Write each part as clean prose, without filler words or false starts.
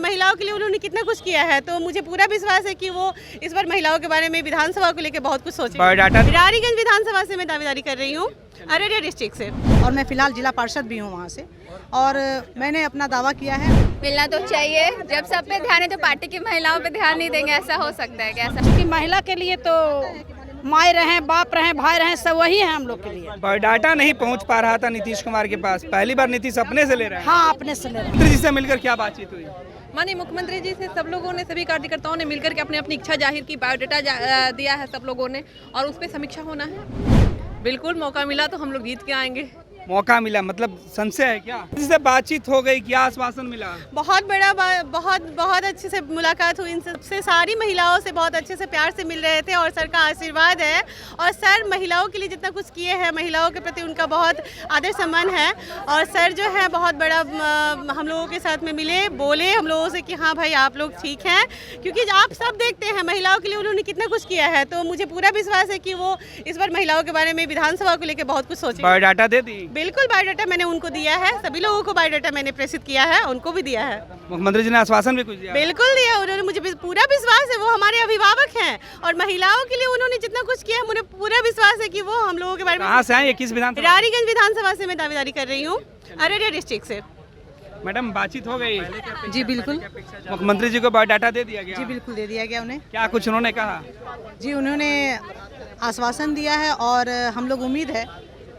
महिलाओं के लिए उन्होंने कितना कुछ किया है, तो मुझे पूरा विश्वास है कि वो इस बार महिलाओं के बारे में विधानसभा को लेकर बहुत कुछ सोचेंगे। रानीगंज विधानसभा से मैं दावेदारी कर रही हूँ, अररिया डिस्ट्रिक्ट से, और मैं फिलहाल जिला पार्षद भी हूँ वहाँ से, और मैंने अपना दावा किया है। मिलना तो चाहिए, जब सब पे ध्यान है तो पार्टी की महिलाओं पे ध्यान नहीं देंगे, ऐसा हो सकता है क्या? क्योंकि महिला के लिए तो माए रहे, बाप रहे, भाई रहे, सब वही है हम लोग के लिए। बायोडाटा नहीं पहुंच पा रहा था नीतीश कुमार के पास, पहली बार नीतीश अपने से ले रहे हैं। हाँ, अपने से ले रहे हैं। मंत्री जी से मिलकर क्या बातचीत हुई? माननीय मुख्यमंत्री जी से सब लोगों ने, सभी कार्यकर्ताओं ने मिलकर के अपनी अपनी इच्छा जाहिर की, बायोडाटा दिया है सब लोगों ने, और उस पर समीक्षा होना है। बिल्कुल मौका मिला तो हम लोग जीत के आएंगे। मौका मिला मतलब संशय है क्या? जिससे बातचीत हो गई, क्या आश्वासन मिला? बहुत बड़ा बहुत अच्छे से मुलाकात हुई, इन सबसे सारी महिलाओं से बहुत अच्छे से प्यार से मिल रहे थे, और सर का आशीर्वाद है, और सर महिलाओं के लिए जितना कुछ किए हैं, महिलाओं के प्रति उनका बहुत आदर सम्मान है, और सर जो है बहुत बड़ा हम लोगों के साथ में मिले, बोले हम लोगों से कि हाँ भाई आप लोग ठीक हैं, क्योंकि आप सब देखते हैं महिलाओं के लिए उन्होंने कितना कुछ किया है, तो मुझे पूरा विश्वास है कि वो इस बार महिलाओं के बारे में विधानसभा को लेकर बहुत कुछ सोचेंगे। बायोडाटा दे दी? बिल्कुल, बायोडाटा मैंने उनको दिया है, सभी लोगों को बायोडाटा मैंने प्रेषित किया है, उनको भी दिया है। मुख्यमंत्री जी ने आश्वासन भी कुछ दिया? बिल्कुल दिया, उन्होंने, मुझे पूरा विश्वास है वो हमारे अभिभावक हैं, और महिलाओं के लिए उन्होंने जितना कुछ किया है, मुझे पूरा विश्वास है कि वो हम लोगों के बारे में। कहाँ से आए, किस विधानसभा? रानीगंज विधानसभा से मैं दावेदारी कर रही हूँ, अररिया डिस्ट्रिक्ट से। मैडम बातचीत हो गई? जी बिल्कुल। मुख्यमंत्री जी को बायोडाटा दे दिया गया? जी बिल्कुल दे दिया गया उन्हें। क्या कुछ उन्होंने कहा? जी उन्होंने आश्वासन दिया है, और हम लोग उम्मीद है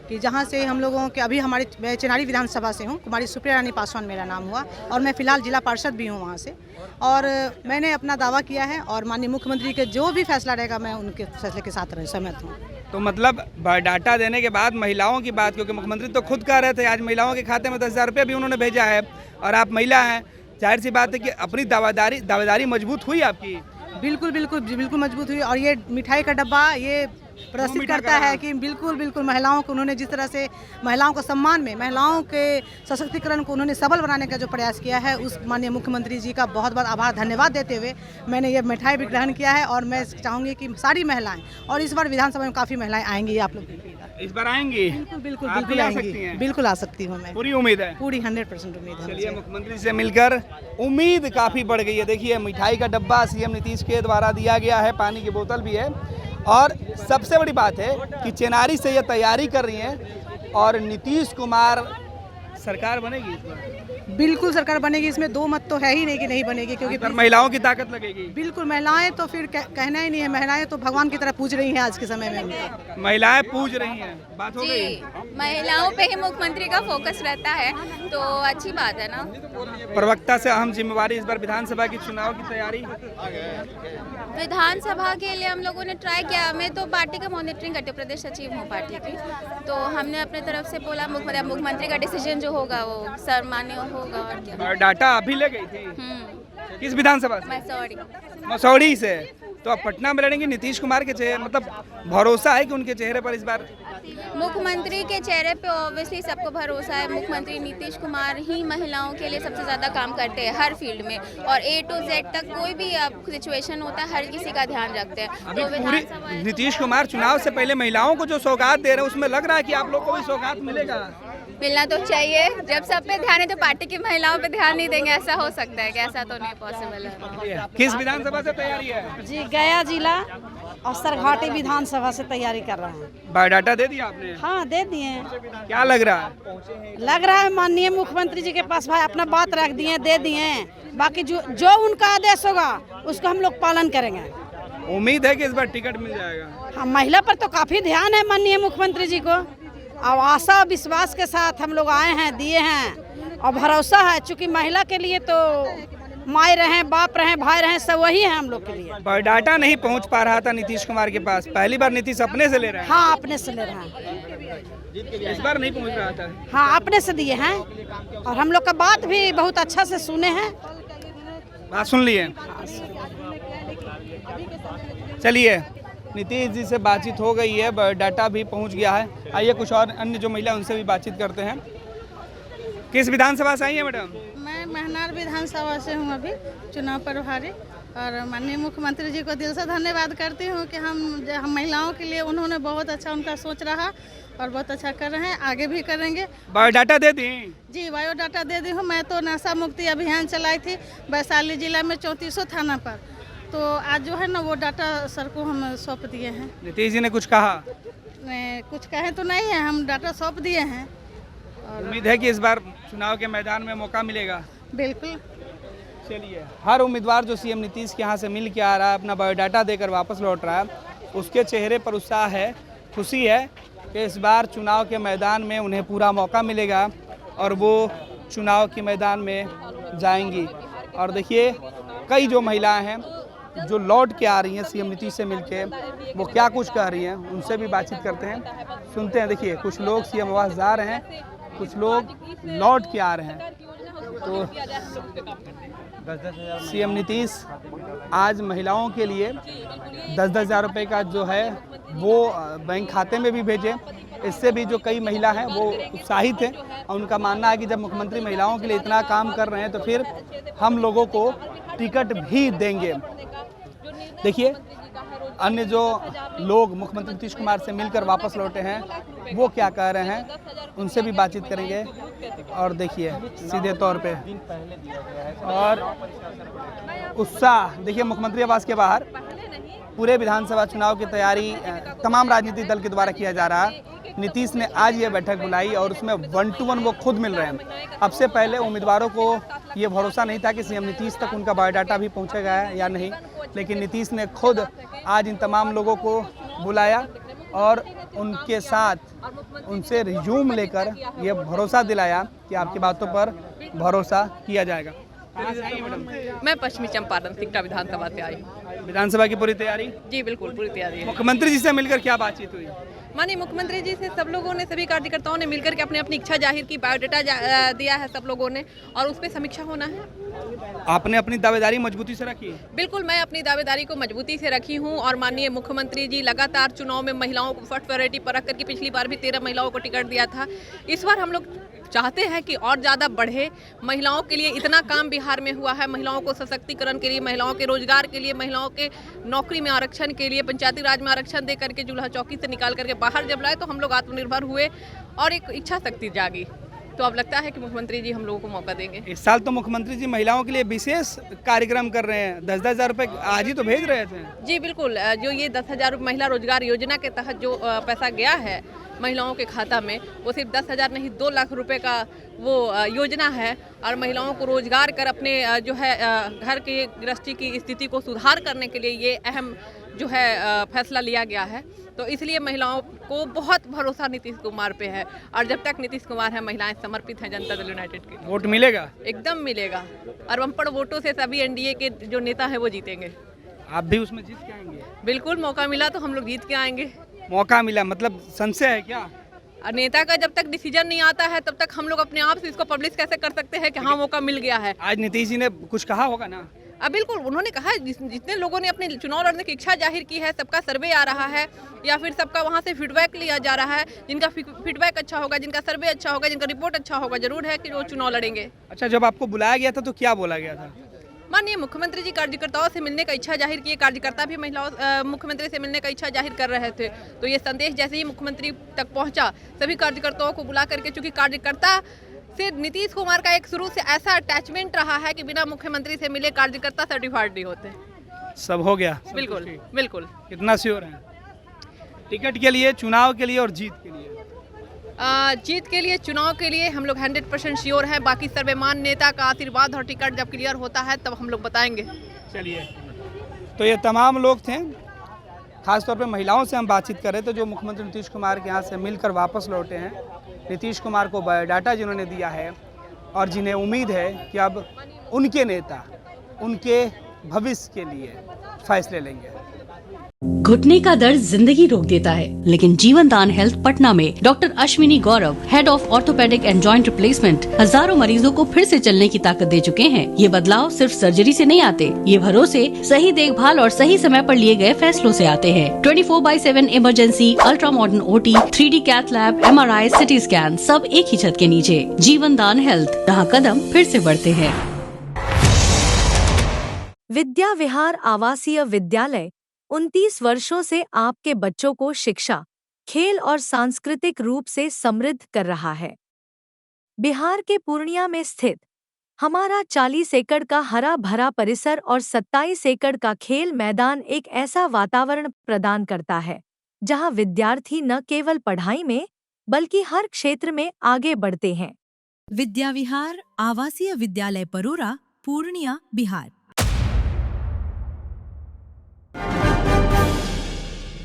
कि जहाँ से हम लोगों के अभी मैं चेनारी विधानसभा से हूँ, कुमारी सुप्रिया रानी पासवान मेरा नाम हुआ, और मैं फिलहाल जिला पार्षद भी हूँ वहाँ से, और मैंने अपना दावा किया है, और माननीय मुख्यमंत्री के जो भी फैसला रहेगा मैं उनके फैसले के साथ सहमत हूँ। तो मतलब बायोडाटा देने के बाद महिलाओं की बात, क्योंकि मुख्यमंत्री तो खुद कह रहे थे आज महिलाओं के खाते में 10,000 रुपये भी उन्होंने भेजा है, और आप महिला हैं, जाहिर सी बात है कि अपनी दावेदारी मजबूत हुई आपकी? बिल्कुल बिल्कुल बिल्कुल मजबूत हुई, और ये मिठाई का डब्बा ये प्रदर्शित करता है कि बिल्कुल बिल्कुल महिलाओं को उन्होंने जिस तरह से महिलाओं को सम्मान में, महिलाओं के सशक्तिकरण को उन्होंने सबल बनाने का जो प्रयास किया है, उस माननीय मुख्यमंत्री जी का बहुत बहुत आभार धन्यवाद देते हुए मैंने ये मिठाई भी ग्रहण किया है, और मैं चाहूँगी कि सारी महिलाएं, और इस बार विधानसभा में काफ़ी महिलाएं आएंगी, आप लोग इस बार आएंगी? बिल्कुल बिल्कुल बिल्कुल आएंगी, बिल्कुल आ सकती हूँ मैं, पूरी उम्मीद है? पूरी 100% उम्मीद है। चलिए, मुख्यमंत्री से मिलकर उम्मीद काफ़ी बढ़ गई है। देखिए मिठाई का डब्बा सीएम नीतीश के द्वारा दिया गया है, पानी की बोतल भी है, और सबसे बड़ी बात है कि चेनारी से ये तैयारी कर रही हैं, और नीतीश कुमार सरकार बनेगी इस बार? बिल्कुल सरकार बनेगी, इसमें दो मत तो है ही नहीं कि नहीं बनेगी, क्योंकि महिलाओं की ताकत लगेगी। बिल्कुल, महिलाएं तो फिर कहना ही नहीं है, महिलाएं तो भगवान की तरह पूज रही हैं आज के समय में। महिलाएं पूज रही हैं, बात हो गई? महिलाओं पे ही मुख्यमंत्री का फोकस रहता है, तो अच्छी बात है ना। प्रवक्ता से अहम जिम्मेवारी इस बार विधानसभा की चुनाव की तैयारी। विधानसभा के लिए हम लोगों ने ट्राई किया, मैं तो पार्टी का मॉनिटरिंग करती हूँ, प्रदेश सचिव हूँ पार्टी की, तो हमने अपने तरफ से बोला मुख्यमंत्री का डिसीजन जो होगा वो सम्मान्य होगा। और क्या डाटा अभी ले गई थी? किस विधानसभा से? मसौड़ी से। तो अब पटना में लड़ेंगे नीतीश कुमार के चेहरे, मतलब भरोसा है कि उनके चेहरे पर इस बार? मुख्यमंत्री के चेहरे पे ऑब्वियसली सबको भरोसा है, मुख्यमंत्री नीतीश कुमार ही महिलाओं के लिए सबसे ज़्यादा काम करते हैं हर फील्ड में, और A to Z तक कोई भी अब सिचुएशन होता है हर किसी का ध्यान रखते हैं। तो पूरी नीतीश कुमार चुनाव से पहले महिलाओं को जो सौगात दे रहे हैं, उसमें लग रहा है कि आप लोग को भी सौगात मिलेगा? मिलना तो चाहिए, जब सब पे ध्यान है तो पार्टी की महिलाओं पे ध्यान नहीं देंगे, ऐसा हो सकता है? ऐसा तो नहीं पॉसिबल है। किस विधानसभा से तैयारी है? जी गया जिला और सरघाटी विधानसभा से तैयारी कर रहे हैं। बायोडाटा दे दिया आपने? हाँ दे दिए। क्या लग रहा है? लग रहा है माननीय मुख्यमंत्री जी के पास भाई अपना बात रख दिए, दे दिए, बाकी जो उनका आदेश होगा उसको हम लोग पालन करेंगे। उम्मीद है कि इस बार टिकट मिल जाएगा? हाँ, महिला पर तो काफी ध्यान है माननीय मुख्यमंत्री जी को, और आशा विश्वास के साथ हम लोग आए हैं, दिए हैं, और भरोसा है, चूँकि महिला के लिए तो माए रहे, बाप रहे, भाई रहे, सब वही है हम लोग के लिए। बायोडाटा नहीं पहुंच पा रहा था नीतीश कुमार के पास, पहली बार नीतीश अपने से ले रहे हैं? हाँ अपने से ले रहे हैं, इस बार नहीं पहुंच रहा था? हाँ अपने से दिए हैं, और हम लोग का बात भी बहुत अच्छा से सुने हैं। बात सुन लिए? चलिए, नीतीश जी से बातचीत हो गई है, बायोडाटा भी पहुंच गया है। आइए कुछ और अन्य जो महिला उनसे भी बातचीत करते हैं। किस विधानसभा से आई है मैडम? मैं महनार विधानसभा से हूँ, अभी चुनाव प्रभारी। और माननीय मुख्यमंत्री जी को दिल से धन्यवाद करती हूँ कि हम महिलाओं के लिए उन्होंने बहुत अच्छा उनका सोच रहा और बहुत अच्छा कर रहे हैं, आगे भी करेंगे। बायोडाटा दे दी? जी बायोडाटा दे दी हूँ। मैं तो नशा मुक्ति अभियान चलाई थी वैशाली जिला में 3400 थाना पर, तो आज जो है ना वो डाटा सर को हम सौंप दिए हैं। नीतीश जी ने कुछ कहा? कुछ कहे तो नहीं है, हम डाटा सौंप दिए हैं। उम्मीद है कि इस बार चुनाव के मैदान में मौका मिलेगा? बिल्कुल। चलिए, हर उम्मीदवार जो सीएम नीतीश के यहाँ से मिल के आ रहा है, अपना बायोडाटा देकर वापस लौट रहा है, उसके चेहरे पर उत्साह है, खुशी है कि इस बार चुनाव के मैदान में उन्हें पूरा मौका मिलेगा और वो चुनाव के मैदान में जाएंगी। और देखिए, कई जो महिलाएं हैं जो लौट के आ रही हैं सीएम नीतीश से मिलके, वो क्या कुछ कह रही हैं, उनसे भी बातचीत करते हैं, सुनते हैं। देखिए, कुछ लोग सीएम आवास जा रहे हैं, कुछ लोग लौट के आ रहे हैं। तो सीएम नीतीश आज महिलाओं के लिए 10-10 हज़ार रुपये का जो है वो बैंक खाते में भी भेजे। इससे भी जो कई महिला हैं वो उत्साहित हैं और उनका मानना है कि जब मुख्यमंत्री महिलाओं के लिए इतना काम कर रहे हैं तो फिर हम लोगों को टिकट भी देंगे। देखिए, अन्य जो लोग मुख्यमंत्री नीतीश कुमार से मिलकर वापस लौटे हैं वो क्या कह रहे हैं, उनसे भी बातचीत करेंगे। और देखिए सीधे तौर पे और उत्साह देखिए मुख्यमंत्री आवास के बाहर पूरे विधानसभा चुनाव की तैयारी तमाम राजनीतिक दल के द्वारा किया जा रहा है। नीतीश ने आज ये बैठक बुलाई और उसमें 1 to 1 वो खुद मिल रहे हैं। अब से पहले उम्मीदवारों को ये भरोसा नहीं था कि सीएम नीतीश तक उनका बायोडाटा भी पहुंचेगा या नहीं, लेकिन नीतीश ने खुद आज इन तमाम लोगों को बुलाया और उनके साथ उनसे रिज्यूम लेकर ये भरोसा दिलाया कि आपकी बातों पर भरोसा किया जाएगा। मैं पश्चिमी चंपारण सिकटा विधानसभा से आई हूँ। विधानसभा की पूरी तैयारी? जी बिल्कुल, पूरी तैयारी है। मुख्यमंत्री जी से मिलकर क्या बातचीत हुई? माननीय मुख्यमंत्री जी से सब लोगों ने, सभी कार्यकर्ताओं ने मिलकर के अपनी अपनी इच्छा जाहिर की, बायोडाटा दिया है सब लोगों ने और उस पर समीक्षा होना है। आपने अपनी दावेदारी मजबूती से रखी? बिल्कुल, मैं अपनी दावेदारी को मजबूती से रखी हूं और माननीय मुख्यमंत्री जी लगातार चुनाव में महिलाओं को फर्स्ट प्रायोरिटी पर रख करके पिछली बार भी 13 महिलाओं को टिकट दिया था। इस बार हम लोग चाहते हैं कि और ज़्यादा बढ़े। महिलाओं के लिए इतना काम बिहार में हुआ है, महिलाओं को सशक्तिकरण के लिए, महिलाओं के रोजगार के लिए, महिलाओं के नौकरी में आरक्षण के लिए, पंचायती राज में आरक्षण दे करके चूल्हा चौकी से निकाल करके बाहर जब लाए तो हम लोग आत्मनिर्भर हुए और एक इच्छा शक्ति जागी। तो अब लगता है कि मुख्यमंत्री जी हम लोगों को मौका देंगे। इस साल तो मुख्यमंत्री जी महिलाओं के लिए विशेष कार्यक्रम कर रहे हैं, 10-10 हज़ार रुपये आज ही तो भेज रहे थे। जी बिल्कुल, जो ये 10,000 रुपये महिला रोजगार योजना के तहत जो पैसा गया है महिलाओं के खाता में, वो सिर्फ 10,000 नहीं 2 लाख रुपए का वो योजना है और महिलाओं को रोजगार कर अपने जो है घर की गृहस्थी की स्थिति को सुधार करने के लिए ये अहम जो है फैसला लिया गया है। तो इसलिए महिलाओं को बहुत भरोसा नीतीश कुमार पे है और जब तक नीतीश कुमार है महिलाएं समर्पित हैं जनता दल यूनाइटेड के लिए। वोट मिलेगा? एकदम मिलेगा और बम्पर वोटों से सभी एनडीए के जो नेता है वो जीतेंगे। आप भी उसमें जीत के आएंगे? बिल्कुल, मौका मिला तो हम लोग जीत के आएंगे। मौका मिला मतलब संशय है क्या? नेता का जब तक डिसीजन नहीं आता है तब तक हम लोग अपने आप से इसको पब्लिश कैसे कर सकते हैं कि हाँ मौका मिल गया है। आज नीतीश जी ने कुछ कहा होगा ना? बिल्कुल, उन्होंने कहा जितने लोगों ने अपने चुनाव लड़ने की इच्छा जाहिर की है, सबका सर्वे आ रहा है या फिर सबका वहाँ से फीडबैक लिया जा रहा है। जिनका फीडबैक अच्छा होगा, जिनका सर्वे अच्छा होगा, जिनका रिपोर्ट अच्छा होगा, जरूर है कि वो चुनाव लड़ेंगे। अच्छा, जब आपको बुलाया गया था तो क्या बोला गया था? माननीय मुख्यमंत्री जी कार्यकर्ताओं से मिलने का इच्छा जाहिर किए, कार्यकर्ता भी महिलाओं मुख्यमंत्री से मिलने का इच्छा जाहिर कर रहे थे। तो ये संदेश जैसे ही मुख्यमंत्री तक पहुंचा, सभी कार्यकर्ताओं को बुला करके, चूंकि कार्यकर्ता से नीतीश कुमार का एक शुरू से ऐसा अटैचमेंट रहा है कि बिना मुख्यमंत्री से मिले कार्यकर्ता सर्टिफाइड नहीं होते। सब हो गया? बिल्कुल बिल्कुल। कितना श्योर है टिकट के लिए, चुनाव के लिए और जीत के लिए? जीत के लिए, चुनाव के लिए हम लोग 100% श्योर हैं। बाकी सर्वमान नेता का आशीर्वाद और टिकट जब क्लियर होता है तब हम लोग बताएंगे। चलिए, तो ये तमाम लोग थे, खासतौर पे महिलाओं से हम बातचीत कर रहे थे जो मुख्यमंत्री नीतीश कुमार के यहाँ से मिलकर वापस लौटे हैं। नीतीश कुमार को बायोडाटा जिन्होंने दिया है और जिन्हें उम्मीद है कि अब उनके नेता उनके भविष्य के लिए फैसले लेंगे। घुटने का दर्द जिंदगी रोक देता है, लेकिन जीवन दान हेल्थ पटना में doctor Ashwini Gaurav, head of orthopaedic and joint replacement, हजारों मरीजों को फिर से चलने की ताकत दे चुके हैं। ये बदलाव सिर्फ सर्जरी से नहीं आते, ये भरोसे, सही देखभाल और सही समय पर लिए गए फैसलों से आते हैं। 24/7 emergency, ultra modern OT, 3D cath lab, MRI, CT scan, सब एक ही छत के नीचे। जीवन दान हेल्थ, जहाँ कदम फिर से बढ़ते हैं। विद्या विहार आवासीय विद्यालय 29 वर्षों से आपके बच्चों को शिक्षा, खेल और सांस्कृतिक रूप से समृद्ध कर रहा है। बिहार के पूर्णिया में स्थित हमारा 40 एकड़ का हरा भरा परिसर और 27 एकड़ का खेल मैदान एक ऐसा वातावरण प्रदान करता है जहां विद्यार्थी न केवल पढ़ाई में बल्कि हर क्षेत्र में आगे बढ़ते हैं। विद्या विहार आवासीय विद्यालय परोरा, पूर्णिया, बिहार।